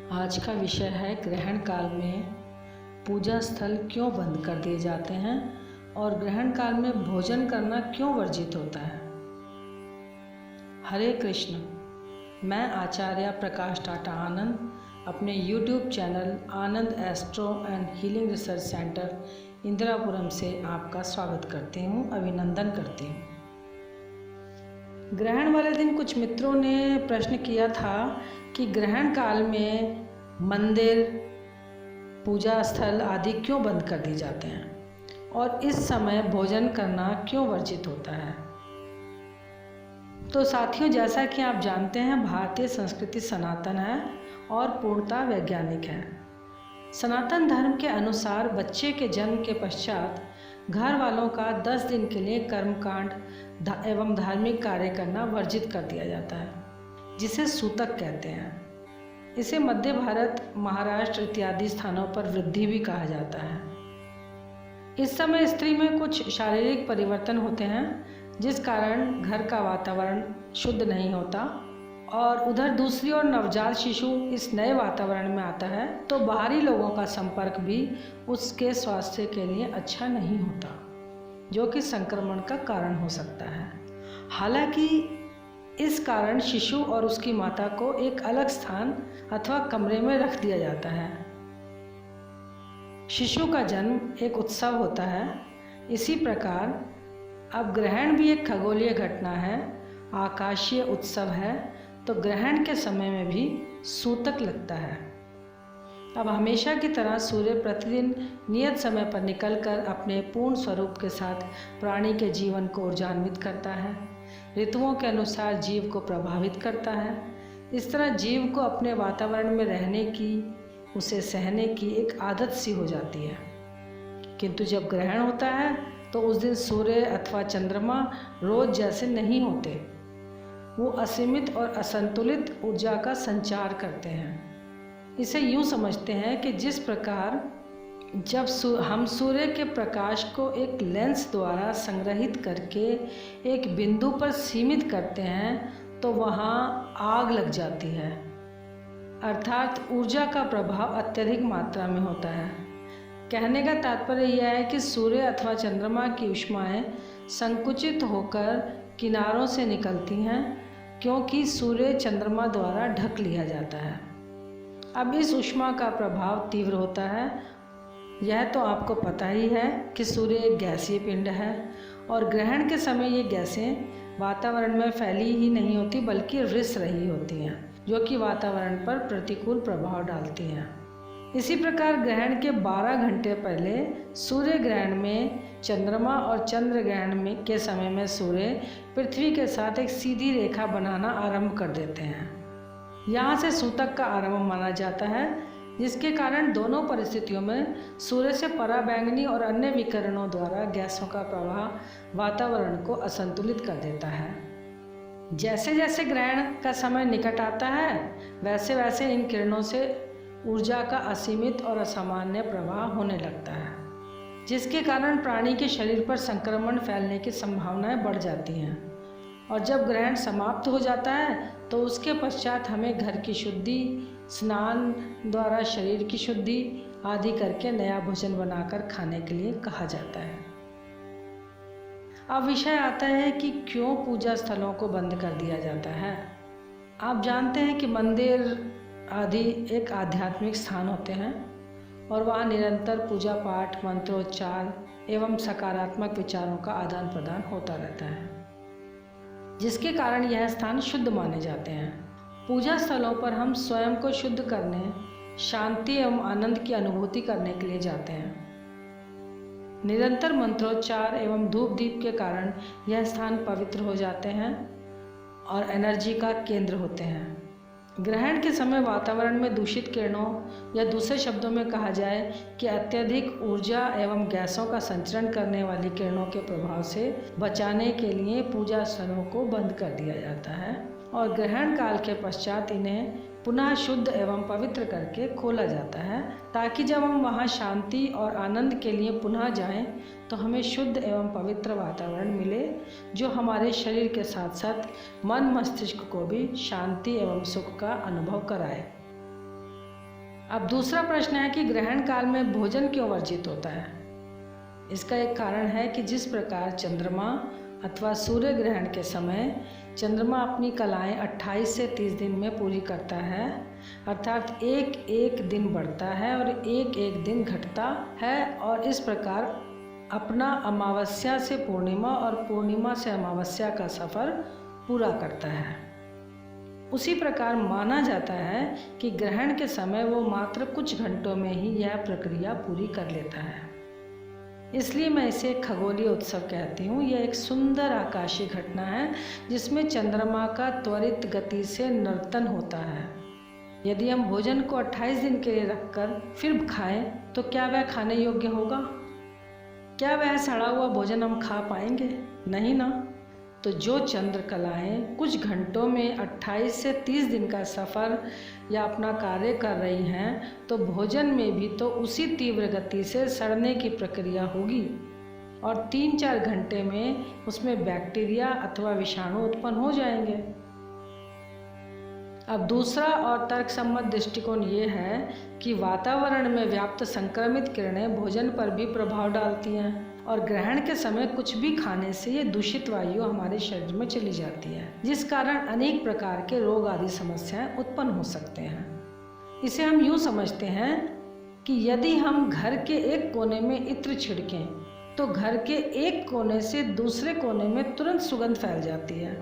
आज का विषय है ग्रहण काल में पूजा स्थल क्यों बंद कर दिए जाते हैं और ग्रहण काल में भोजन करना क्यों वर्जित होता है। हरे कृष्ण। मैं आचार्य प्रकाश टाटा आनंद अपने YouTube channel Anand astro and healing research centre Indirapuram से आपका स्वागत करती हूँ, अभिनंदन करती हूँ। ग्रहण वाले दिन कुछ मित्रों ने प्रश्न किया था कि ग्रहण काल में मंदिर, पूजा स्थल आदि क्यों बंद कर दिए जाते हैं और इस समय भोजन करना क्यों वर्जित होता है। तो साथियों, जैसा कि आप जानते हैं, भारतीय संस्कृति सनातन है और पूर्णतः वैज्ञानिक है। सनातन धर्म के अनुसार बच्चे के जन्म के पश्चात घर वालों का 10 दिन के लिए कर्मकांड एवं धार्मिक कार्य करना वर्जित कर दिया जाता है, जिसे सूतक कहते हैं। इसे मध्य भारत, महाराष्ट्र इत्यादि स्थानों पर वृद्धि भी कहा जाता है। इस समय स्त्री में कुछ शारीरिक परिवर्तन होते हैं, जिस कारण घर का वातावरण शुद्ध नहीं होता और उधर दूसरी ओर नवजात शिशु इस नए वातावरण में आता है तो बाहरी लोगों का संपर्क भी उसके स्वास्थ्य के लिए अच्छा नहीं होता, जो कि संक्रमण का कारण हो सकता है। हालांकि इस कारण शिशु और उसकी माता को एक अलग स्थान अथवा कमरे में रख दिया जाता है। शिशु का जन्म एक उत्सव होता है। इसी प्रकार अब ग्रहण भी एक खगोलीय घटना है, आकाशीय उत्सव है, तो ग्रहण के समय में भी सूतक लगता है। अब हमेशा की तरह सूर्य प्रतिदिन नियत समय पर निकलकर अपने पूर्ण स्वरूप के साथ प्राणी के जीवन को ऊर्जान्वित करता है, ऋतुओं के अनुसार जीव को प्रभावित करता है। इस तरह जीव को अपने वातावरण में रहने की, उसे सहने की एक आदत सी हो जाती है। किंतु जब ग्रहण होता है तो उस दिन सूर्य अथवा चंद्रमा रोज जैसे नहीं होते। वो असीमित और असंतुलित ऊर्जा का संचार करते हैं। इसे यूँ समझते हैं कि जिस प्रकार जब हम सूर्य के प्रकाश को एक लेंस द्वारा संग्रहित करके एक बिंदु पर सीमित करते हैं तो वहाँ आग लग जाती है, अर्थात ऊर्जा का प्रभाव अत्यधिक मात्रा में होता है। कहने का तात्पर्य यह है कि सूर्य अथवा चंद्रमा की ऊष्माएं संकुचित होकर किनारों से निकलती हैं, क्योंकि सूर्य चंद्रमा द्वारा ढक लिया जाता है। अब इस ऊष्मा का प्रभाव तीव्र होता है। यह तो आपको पता ही है कि सूर्य एक गैसीय पिंड है और ग्रहण के समय ये गैसें वातावरण में फैली ही नहीं होती बल्कि रिस रही होती हैं, जो कि वातावरण पर प्रतिकूल प्रभाव डालती हैं। इसी प्रकार ग्रहण के 12 घंटे पहले सूर्य ग्रहण में चंद्रमा और चंद्र ग्रहण में के समय में सूर्य पृथ्वी के साथ एक सीधी रेखा बनाना आरंभ कर देते हैं। यहाँ से सूतक का आरंभ माना जाता है, जिसके कारण दोनों परिस्थितियों में सूर्य से पराबैंगनी और अन्य विकिरणों द्वारा गैसों का प्रवाह वातावरण को असंतुलित कर देता है। जैसे जैसे ग्रहण का समय निकट आता है वैसे वैसे इन किरणों से ऊर्जा का असीमित और असामान्य प्रवाह होने लगता है, जिसके कारण प्राणी के शरीर पर संक्रमण फैलने की संभावनाएं बढ़ जाती हैं। और जब ग्रहण समाप्त हो जाता है तो उसके पश्चात हमें घर की शुद्धि, स्नान द्वारा शरीर की शुद्धि आदि करके नया भोजन बनाकर खाने के लिए कहा जाता है। अब विषय आता है कि क्यों पूजा स्थलों को बंद कर दिया जाता है। आप जानते हैं कि मंदिर आदि एक आध्यात्मिक स्थान होते हैं और वहाँ निरंतर पूजा पाठ, मंत्रोच्चार एवं सकारात्मक विचारों का आदान प्रदान होता रहता है, जिसके कारण यह स्थान शुद्ध माने जाते हैं। पूजा स्थलों पर हम स्वयं को शुद्ध करने, शांति एवं आनंद की अनुभूति करने के लिए जाते हैं। निरंतर मंत्रोच्चार एवं धूप दीप के कारण यह स्थान पवित्र हो जाते हैं और एनर्जी का केंद्र होते हैं। ग्रहण के समय वातावरण में दूषित किरणों या दूसरे शब्दों में कहा जाए कि अत्यधिक ऊर्जा एवं गैसों का संचरण करने वाली किरणों के प्रभाव से बचाने के लिए पूजा स्थलों को बंद कर दिया जाता है और ग्रहण काल के पश्चात इन्हें पुनः शुद्ध एवं पवित्र करके खोला जाता है, ताकि जब हम वहाँ शांति और आनंद के लिए पुनः जाएं तो हमें शुद्ध एवं पवित्र वातावरण मिले, जो हमारे शरीर के साथ साथ मन मस्तिष्क को भी शांति एवं सुख का अनुभव कराए। अब दूसरा प्रश्न है कि ग्रहण काल में भोजन क्यों वर्जित होता है। इसका एक कारण है कि जिस प्रकार चंद्रमा अथवा सूर्य ग्रहण के समय चंद्रमा अपनी कलाएं 28 से 30 दिन में पूरी करता है, अर्थात एक एक दिन बढ़ता है और एक एक दिन घटता है, और इस प्रकार अपना अमावस्या से पूर्णिमा और पूर्णिमा से अमावस्या का सफ़र पूरा करता है। उसी प्रकार माना जाता है कि ग्रहण के समय वो मात्र कुछ घंटों में ही यह प्रक्रिया पूरी कर लेता है। इसलिए मैं इसे खगोलीय उत्सव कहती हूँ। यह एक सुंदर आकाशीय घटना है जिसमें चंद्रमा का त्वरित गति से नर्तन होता है। यदि हम भोजन को 28 दिन के लिए रखकर फिर खाएं तो क्या वह खाने योग्य होगा? क्या वह सड़ा हुआ भोजन हम खा पाएंगे? नहीं ना। तो जो चंद्र कलाएँ कुछ घंटों में 28 से 30 दिन का सफ़र या अपना कार्य कर रही हैं, तो भोजन में भी तो उसी तीव्र गति से सड़ने की प्रक्रिया होगी और 3-4 घंटे में उसमें बैक्टीरिया अथवा विषाणु उत्पन्न हो जाएंगे। अब दूसरा और तर्कसम्मत दृष्टिकोण ये है कि वातावरण में व्याप्त संक्रमित किरणें भोजन पर भी प्रभाव डालती हैं और ग्रहण के समय कुछ भी खाने से ये दूषित वायु हमारे शरीर में चली जाती है, जिस कारण अनेक प्रकार के रोग आदि समस्याएं उत्पन्न हो सकते हैं। इसे हम यूँ समझते हैं कि यदि हम घर के एक कोने में इत्र छिड़कें तो घर के एक कोने से दूसरे कोने में तुरंत सुगंध फैल जाती है।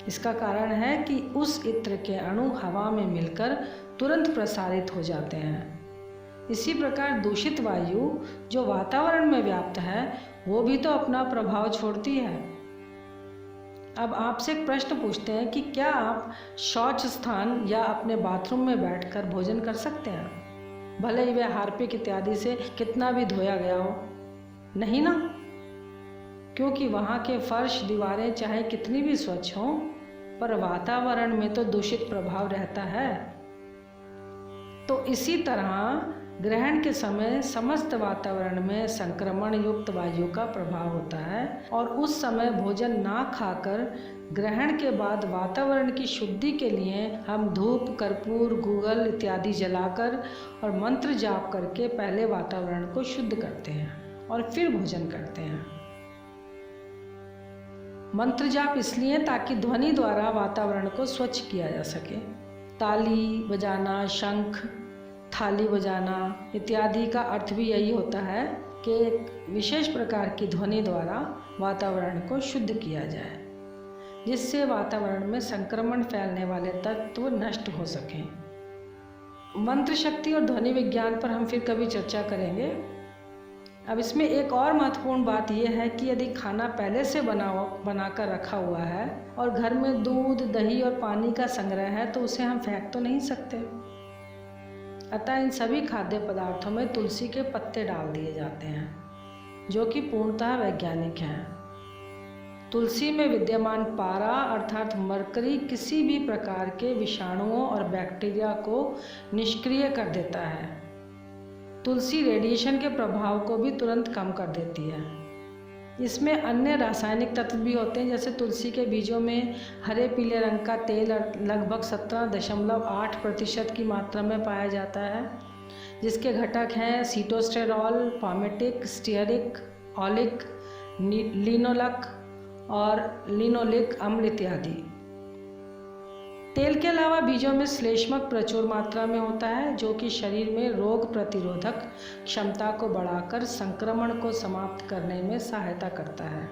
इसका कारण है कि उस इत्र के अणु हवा में मिलकर तुरंत प्रसारित हो जाते हैं। इसी प्रकार दूषित वायु जो वातावरण में व्याप्त है वो भी तो अपना प्रभाव छोड़ती है। अब आपसे एक प्रश्न पूछते हैं कि क्या आप शौच स्थान या अपने बाथरूम में बैठकर भोजन कर सकते हैं, भले ही वह हार्पिक इत्यादि से कितना भी धोया गया हो? नहीं ना, क्योंकि वहाँ के फर्श दीवारें चाहे कितनी भी स्वच्छ हों पर वातावरण में तो दूषित प्रभाव रहता है। तो इसी तरह ग्रहण के समय समस्त वातावरण में संक्रमण युक्त वायु का प्रभाव होता है और उस समय भोजन ना खाकर ग्रहण के बाद वातावरण की शुद्धि के लिए हम धूप, कर्पूर, गूगल इत्यादि जलाकर और मंत्र जाप करके पहले वातावरण को शुद्ध करते हैं और फिर भोजन करते हैं। मंत्र जाप इसलिए ताकि ध्वनि द्वारा वातावरण को स्वच्छ किया जा सके। ताली बजाना, शंख, थाली बजाना इत्यादि का अर्थ भी यही होता है कि एक विशेष प्रकार की ध्वनि द्वारा वातावरण को शुद्ध किया जाए, जिससे वातावरण में संक्रमण फैलने वाले तत्व नष्ट हो सकें। मंत्र शक्ति और ध्वनि विज्ञान पर हम फिर कभी चर्चा करेंगे। अब इसमें एक और महत्वपूर्ण बात यह है कि यदि खाना पहले से बनाकर रखा हुआ है और घर में दूध, दही और पानी का संग्रह है तो उसे हम फेंक तो नहीं सकते। अतः इन सभी खाद्य पदार्थों में तुलसी के पत्ते डाल दिए जाते हैं, जो कि पूर्णतः वैज्ञानिक हैं। तुलसी में विद्यमान पारा अर्थात मरकरी किसी भी प्रकार के विषाणुओं और बैक्टीरिया को निष्क्रिय कर देता है। तुलसी रेडिएशन के प्रभाव को भी तुरंत कम कर देती है। इसमें अन्य रासायनिक तत्व भी होते हैं, जैसे तुलसी के बीजों में हरे पीले रंग का तेल लगभग 17.8% की मात्रा में पाया जाता है, जिसके घटक हैं सीटोस्टेरॉल, पामेटिक, स्टीयरिक, ऑलिक, लिनोलक और लिनोलिक अम्ल इत्यादि। तेल के अलावा बीजों में श्लेष्मक प्रचुर मात्रा में होता है, जो कि शरीर में रोग प्रतिरोधक क्षमता को बढ़ाकर संक्रमण को समाप्त करने में सहायता करता है।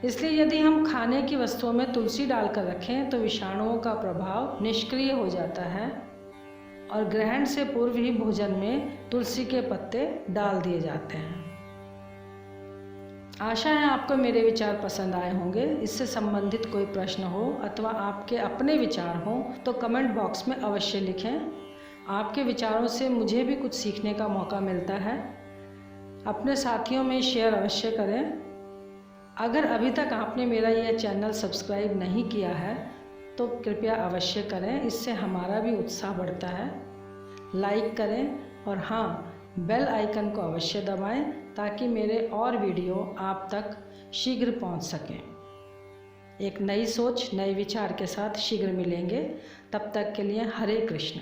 इसलिए यदि हम खाने की वस्तुओं में तुलसी डालकर रखें तो विषाणुओं का प्रभाव निष्क्रिय हो जाता है और ग्रहण से पूर्व ही भोजन में तुलसी के पत्ते डाल दिए जाते हैं। आशा है आपको मेरे विचार पसंद आए होंगे। इससे संबंधित कोई प्रश्न हो अथवा आपके अपने विचार हों तो कमेंट बॉक्स में अवश्य लिखें। आपके विचारों से मुझे भी कुछ सीखने का मौका मिलता है। अपने साथियों में शेयर अवश्य करें। अगर अभी तक आपने मेरा यह चैनल सब्सक्राइब नहीं किया है तो कृपया अवश्य करें, इससे हमारा भी उत्साह बढ़ता है। लाइक करें और हाँ, बेल आइकन को अवश्य दबाएं ताकि मेरे और वीडियो आप तक शीघ्र पहुंच सकें। एक नई सोच, नए विचार के साथ शीघ्र मिलेंगे। तब तक के लिए हरे कृष्ण।